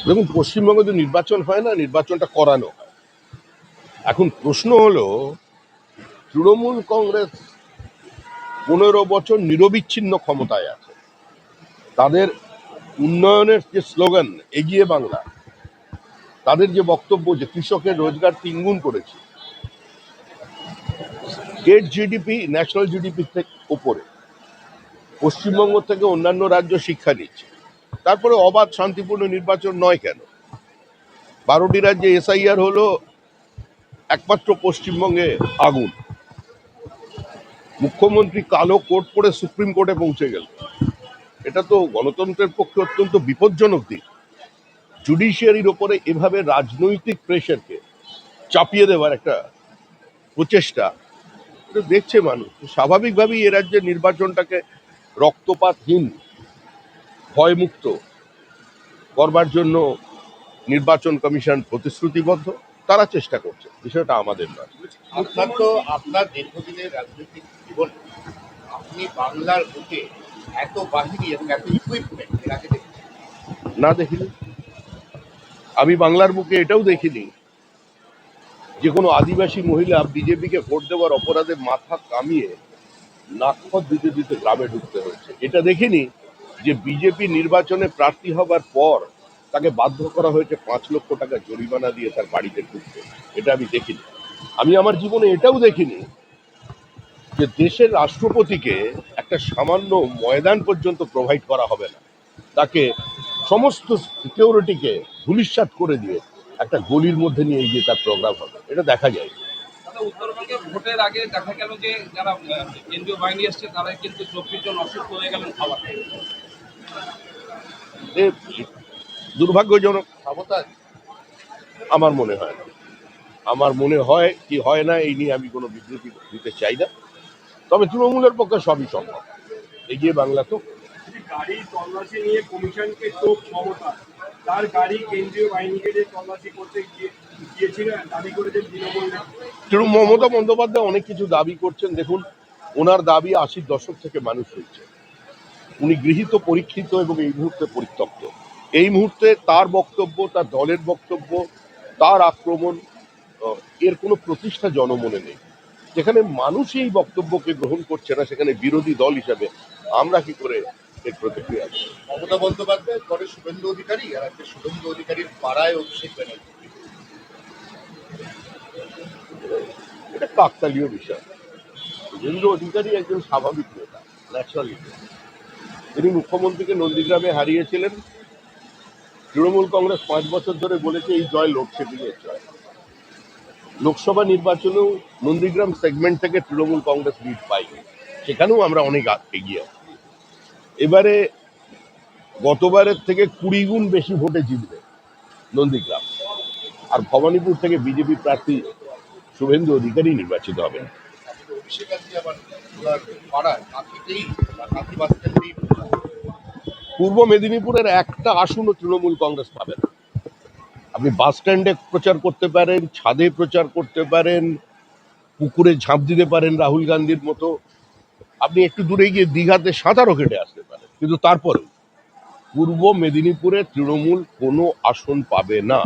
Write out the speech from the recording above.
দেখুন, পশ্চিমবঙ্গে তো নির্বাচন হয় না, নির্বাচনটা করানো হয়। এখন প্রশ্ন হলো, তৃণমূল কংগ্রেস 15 বছর নিরবিচ্ছিন্ন ক্ষমতায় আছে। তাদের উন্নয়নের যে স্লোগান এগিয়ে বাংলা, তাদের যে বক্তব্য যে কৃষকের রোজগার 3 গুণ করেছে, স্টেট জিডিপি ন্যাশনাল জিডিপি থেকে উপরে, পশ্চিমবঙ্গ থেকে অন্যান্য রাজ্য শিক্ষা নিচ্ছে, তারপরে অবাধ শান্তিপূর্ণ নির্বাচন নয় কেন? 12টি রাজ্যে এসআইআর হলো, একমাত্র পশ্চিমবঙ্গে আগুন। মুখ্যমন্ত্রী কালো কোট পরে সুপ্রিম কোর্টে পৌঁছে গেল, এটা তো গণতন্ত্রের পক্ষে অত্যন্ত বিপজ্জনক দিক। জুডিশিয়ারির ওপরে এভাবে রাজনৈতিক প্রেশারকে চাপিয়ে দেওয়ার একটা প্রচেষ্টা, এটা দেখছে মানুষ। স্বাভাবিকভাবেই এ রাজ্যের নির্বাচনটাকে রক্তপাতহীন, ভয়মুক্ত করবার জন্য নির্বাচন কমিশন প্রতিশ্রুতিবদ্ধ, তারা চেষ্টা করছে, বিষয়টা আমাদের নয়। আপনার দীর্ঘদিনের রাজনৈতিক জীবন, আপনি বাংলার বুকে এত বাহিনী এবং এত ইকুইপমেন্ট এর আগে দেখেছেন? না, দেখিনি। আমি বাংলার বুকে এটাও দেখিনি যে কোনো আদিবাসী মহিলা বিজেপিকে ভোট দেওয়ার অপরাধে মাথা কামিয়ে নাকপথ দিতে দিতে গ্রামে ঢুকতে হয়েছে। এটা দেখিনি যে বিজেপি নির্বাচনে প্রার্থী হবার পর তাকে বাধ্য করা হয়েছে 5 লক্ষ টাকা জরিমানা দিয়ে তার বাড়িতে ঢুকতে। এটা আমি দেখিনি। আমি আমার জীবনে এটাও দেখিনি যে দেশের রাষ্ট্রপতিকে একটা সামান্য ময়দান পর্যন্ত প্রোভাইড করা হবে না, তাকে সমস্ত সিকিউরিটিকে ধূলিসাৎ করে দিয়ে একটা গলির মধ্যে নিয়ে গিয়ে তার প্রোগ্রাম হবে। এটা দেখা যায়। উত্তরবঙ্গে ভোটের আগে দেখা গেল যে যারা কেন্দ্রীয় বাহিনী এসছে তারা কিন্তু 24 জন অসুস্থ হয়ে গেলেন খাবার। দুর্ভাগ্যজনক। সাবতাজ আমার মনে হয় না। আমার মনে হয় কি হয় না এই নিয়ে আমি কোনো বিবৃতি দিতে চাই না। তবে তৃণমূলের পক্ষে সবই সম্ভব। এগিয়ে বাংলা তো গাড়ি তল্লাশি নিয়ে কমিশনকে তোপ মমতা, তার গাড়ি কেন্দ্রীয় বাহিনীকে যে তল্লাশি করতে গিয়েছিলেন দাবি করেছেন তৃণমূল। মমতা বন্দ্যোপাধ্যায় অনেক কিছু দাবি করছেন। দেখুন, ওনার দাবি 80-র দশক থেকে মানুষ হচ্ছে। উনি গৃহীত, পরীক্ষিত এবং এই মুহূর্তে পরিত্যক্ত। এই মুহূর্তে তার বক্তব্য, তার দলের বক্তব্য, তার আক্রমণ, এর কোনো প্রতিষ্ঠা জনমনে নেই। যেখানে মানুষ এই বক্তব্যকে গ্রহণ করছে না, সেখানে বিরোধী দল হিসাবে আমরা কি করে এর প্রতিক্রিয়া দেব? মমতা বন্দ্যোপাধ্যায় পরে শুভেন্দু অধিকারী, আর আজকে শুভেন্দু অধিকারীর পাড়ায় অভিষেক ব্যানার্জি। এটা কাকতালীয় বিষয়। শুভেন্দু অধিকারী একজন স্বাভাবিক নেতা, ন্যাচারাল নেতা। তিনি মুখ্যমন্ত্রীকে নন্দীগ্রামে হারিয়েছিলেন। তৃণমূল কংগ্রেস 5 বছর ধরে বলেছে এই জয় লোডশেডিং এর জয়। লোকসভা নির্বাচনেও নন্দীগ্রাম সেগমেন্ট থেকে তৃণমূল কংগ্রেস লিড পায়নি, সেখানেও আমরা অনেক এগিয়ে আছি। এবারে গতবারের থেকে 20 গুণ বেশি ভোটে জিতবে নন্দীগ্রাম, আর ভবানীপুর থেকে বিজেপি প্রার্থী শুভেন্দু অধিকারী নির্বাচিত হবেন। অভিষেক আজকে আবার ওনার পাড়ায় কাঁথিতেই বা কাঁথি বাস স্ট্যান্ডেই। পূর্ব মেদিনীপুরের একটা আসনও তৃণমূল কংগ্রেস পাবে না। আপনি বাস স্ট্যান্ডে প্রচার করতে পারেন, ছাদে প্রচার করতে পারেন, পুকুরে ঝাঁপ দিতে পারেন রাহুল গান্ধীর মতো, আপনি একটু দূরে গিয়ে দীঘাতে সাঁতারও কেটে আসতে পারেন, কিন্তু তারপরেও পূর্ব মেদিনীপুরে তৃণমূল কোনো আসন পাবে না।